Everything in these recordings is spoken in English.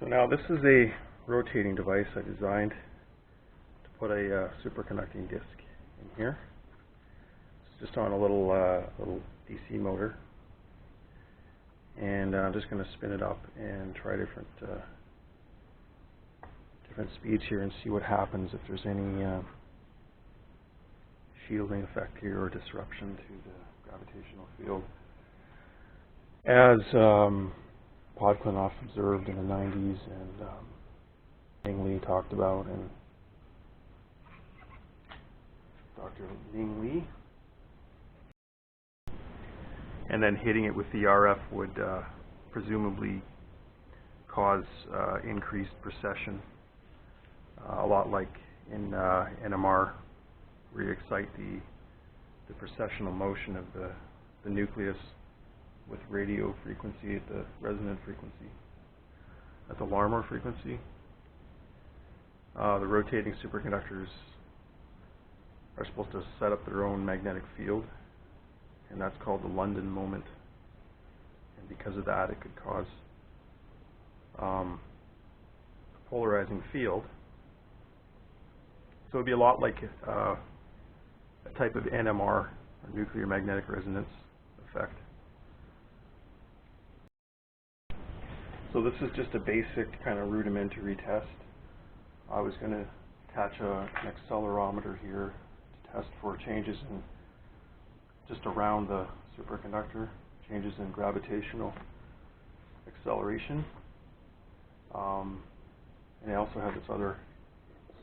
So now this is a rotating device I designed to put a superconducting disc in here. It's just on a little DC motor, and I'm just going to spin it up and try different speeds here and see what happens if there's any shielding effect here or disruption to the gravitational field. As Podkletnov observed in the 90s, and Ning Li talked about, and Dr. Ning Li. And then hitting it with the RF would presumably cause increased precession, a lot like in NMR, where you excite the precessional motion of the nucleus with radio frequency at the resonant frequency, at the Larmor frequency. The rotating superconductors are supposed to set up their own magnetic field, and that's called the London moment. And because of that, it could cause a polarizing field. So it would be a lot like a type of NMR, or nuclear magnetic resonance effect. So this is just a basic kind of rudimentary test. I was going to attach an accelerometer here to test for changes in just around the superconductor, changes in gravitational acceleration. And I also have this other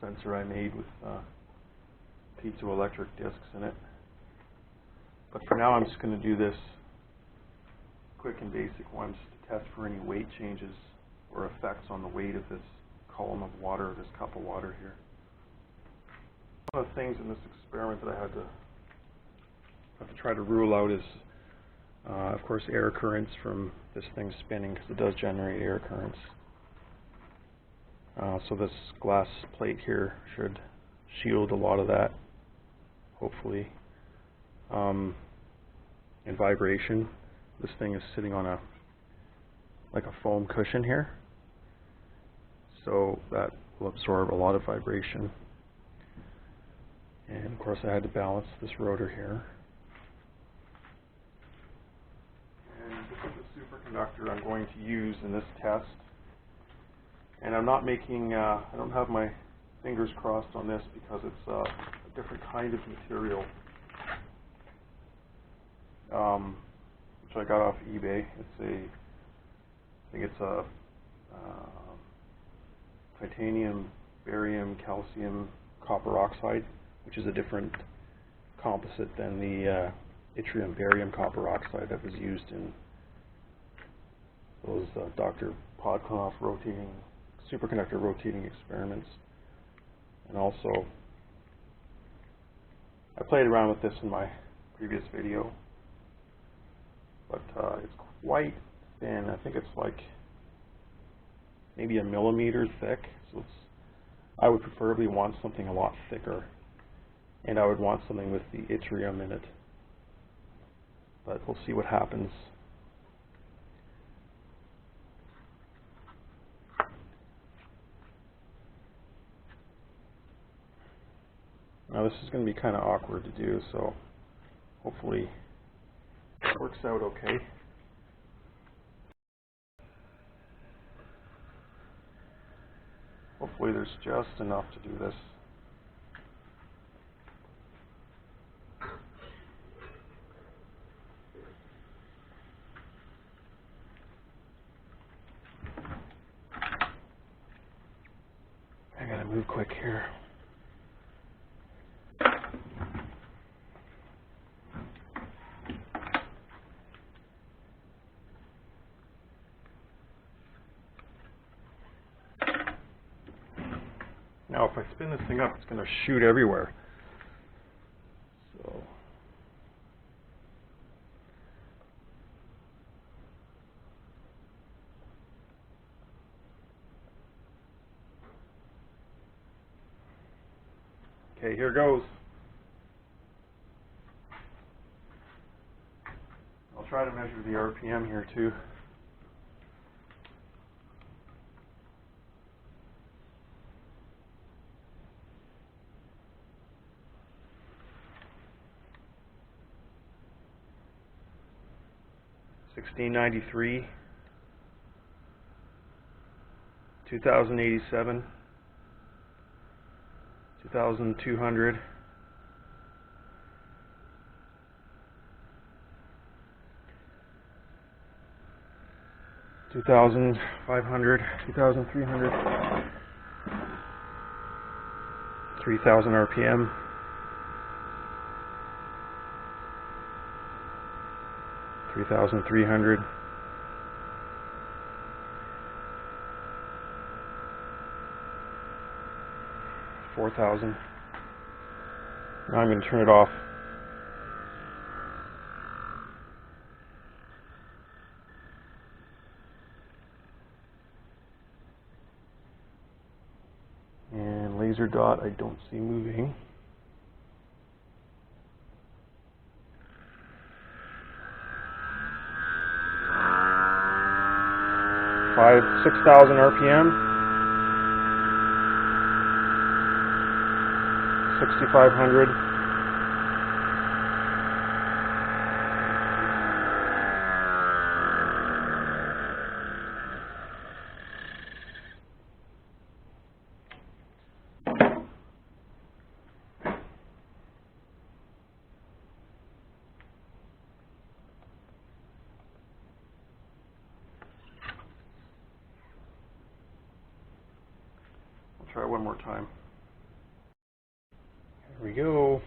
sensor I made with piezoelectric discs in it. But for now, I'm just going to do this quick and basic one just to test for any weight changes or effects on the weight of this column of water, this cup of water here. One of the things in this experiment that I have to try to rule out is, of course, air currents from this thing spinning, because it does generate air currents. So this glass plate here should shield a lot of that, hopefully. And vibration. This thing is sitting on like a foam cushion here, so that will absorb a lot of vibration. And of course, I had to balance this rotor here. And this is the superconductor I'm going to use in this test. And I'm not making, I don't have my fingers crossed on this because it's a different kind of material, which I got off eBay. I think it's a titanium, barium, calcium, copper oxide, which is a different composite than the yttrium, barium, copper oxide that was used in those Dr. Podkletnov superconductor rotating experiments. And also, I played around with this in my previous video, but it's quite thin. I think it's like maybe a millimeter thick. So I would preferably want something a lot thicker, and I would want something with the yttrium in it. But we'll see what happens. Now this is going to be kind of awkward to do, so hopefully it works out okay. Hopefully there's just enough to do this. I gotta move quick here. Now, if I spin this thing up, it's going to shoot everywhere. So, okay, here goes. I'll try to measure the RPM here too. 1693, 2087, 2200, 2500, 2300, 3000 RPM, 3300, 4000. Now I'm going to turn it off. And laser dot I don't see moving. 6,000 RPM, 6,500, 'll try one more time. Here we go.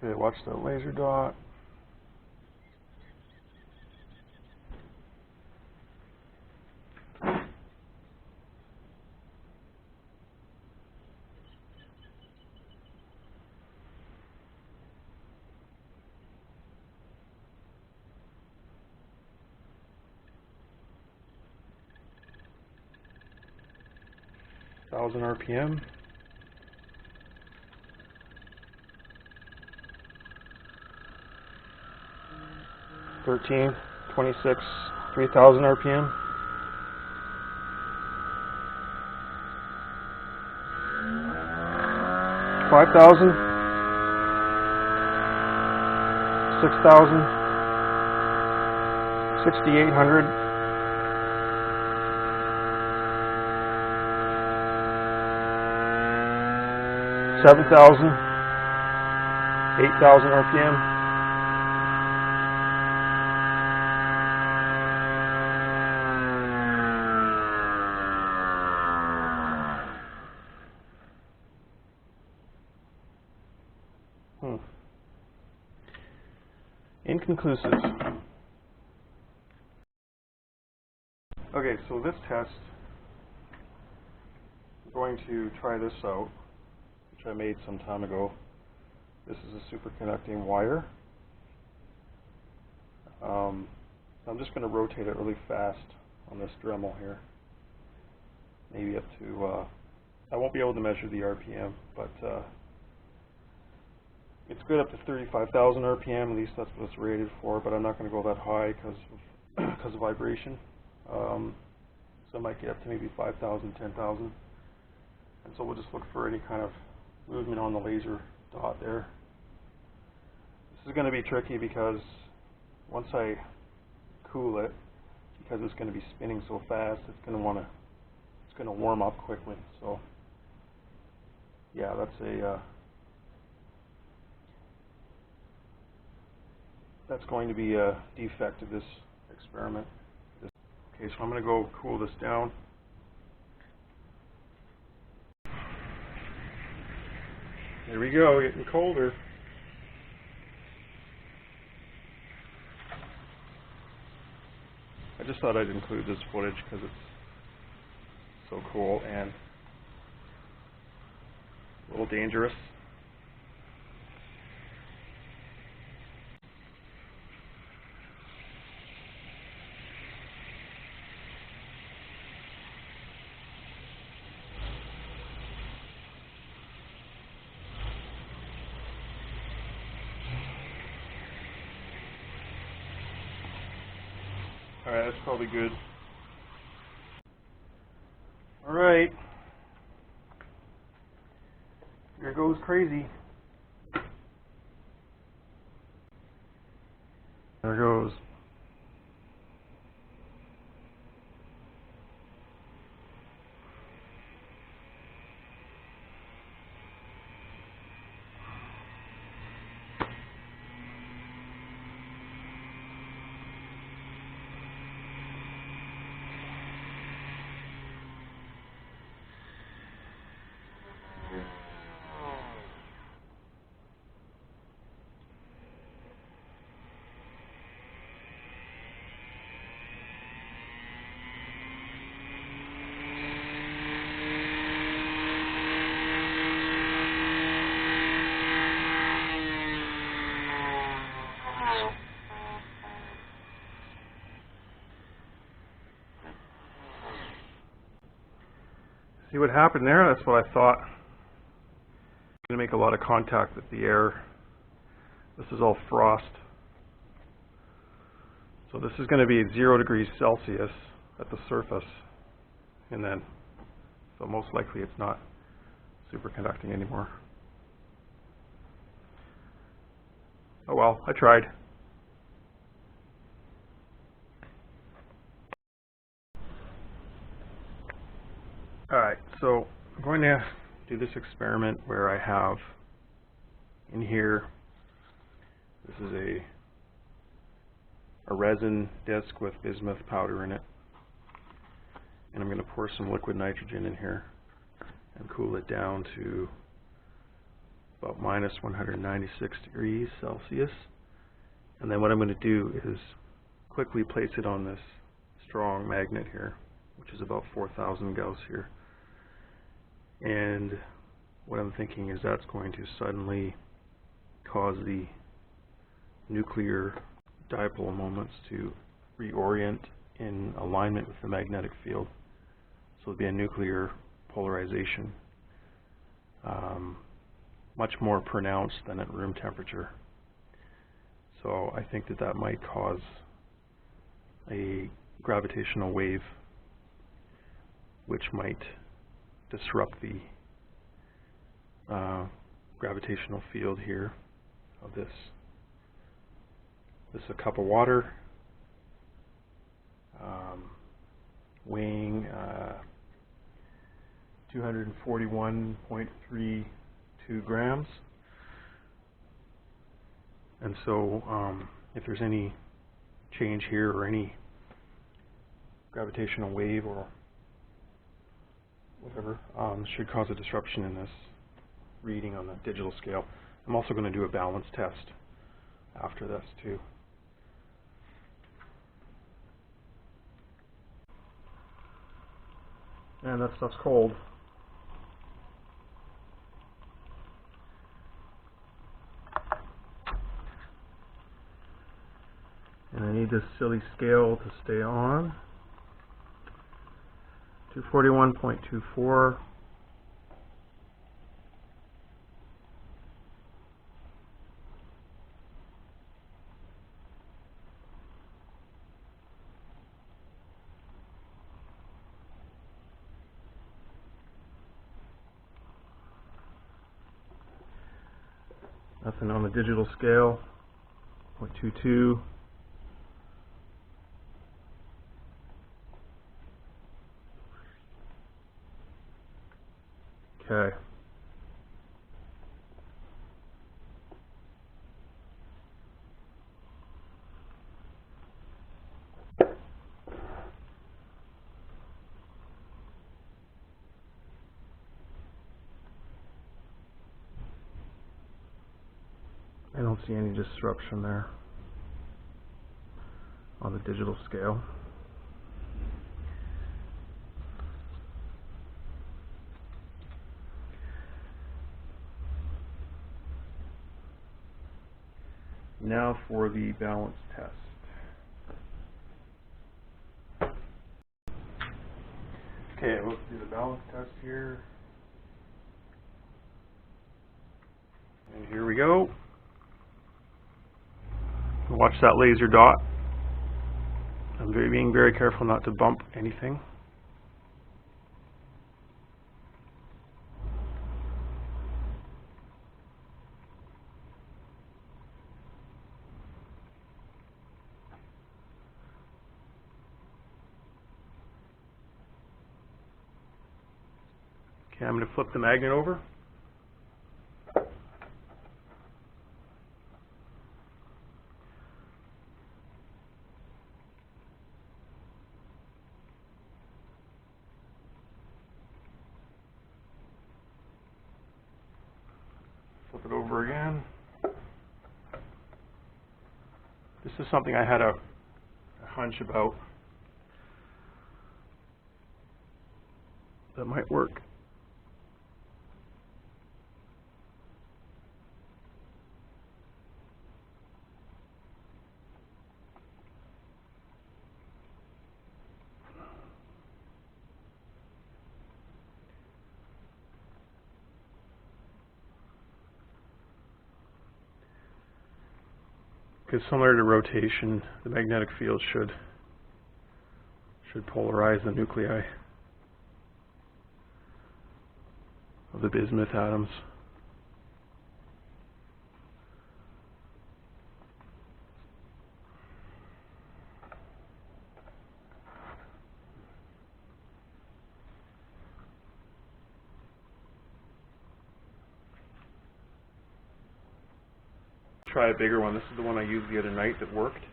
Okay, watch the laser dot. Thousand RPM. 13, 26, 3,000 RPM. 5,000, 6,000, 6,800, 7,000, 8,000 RPM. Inconclusive. Okay, so this test, I'm going to try this out, which I made some time ago. This is a superconducting wire. I'm just going to rotate it really fast on this Dremel here. Maybe up to, I won't be able to measure the RPM, but it's good up to 35,000 RPM, at least that's what it's rated for, but I'm not going to go that high because of vibration. So I might get up to maybe 5,000, 10,000. And so we'll just look for any kind of movement on the laser dot there. This is going to be tricky because once I cool it, because it's going to be spinning so fast, it's going to warm up quickly. So yeah, that's going to be a defect of this experiment. Okay, so I'm going to go cool this down. There we go, getting colder. I just thought I'd include this footage because it's so cool and a little dangerous. Alright, that's probably good. Alright. Here goes crazy. There goes. See what happened there? That's what I thought. I'm going to make a lot of contact with the air. This is all frost. So this is going to be 0 degrees Celsius at the surface. And then, so most likely it's not superconducting anymore. Oh well, I tried. Alright, so I'm going to do this experiment where I have in here, this is a resin disc with bismuth powder in it. And I'm going to pour some liquid nitrogen in here and cool it down to about minus 196 degrees Celsius. And then what I'm going to do is quickly place it on this strong magnet here, which is about 4,000 Gauss here. And what I'm thinking is that's going to suddenly cause the nuclear dipole moments to reorient in alignment with the magnetic field. So there'll be a nuclear polarization, much more pronounced than at room temperature. So I think that that might cause a gravitational wave which might disrupt the gravitational field here of this. This is a cup of water weighing 241.32 grams. And so if there's any change here or any gravitational wave or whatever, should cause a disruption in this reading on the digital scale. I'm also going to do a balance test after this too. And that stuff's cold. And I need this silly scale to stay on. 241.24. Nothing on the digital scale. 0.22. Okay. I don't see any disruption there on the digital scale. Now for the balance test. Okay, let's do the balance test here. And here we go. Watch that laser dot. I'm being very careful not to bump anything. Okay, I'm going to flip the magnet over. Flip it over again. This is something I had a hunch about that might work. Because similar to rotation, the magnetic field should polarize the nuclei of the bismuth atoms. Try a bigger one. This is the one I used the other night that worked.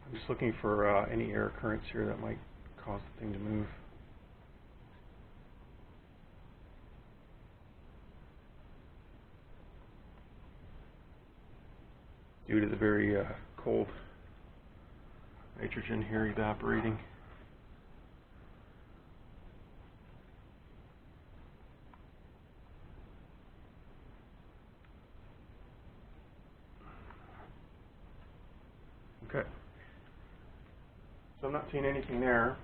I'm just looking for any air currents here that might cause the thing to move. Due to the very cold nitrogen here evaporating. Okay. So I'm not seeing anything there.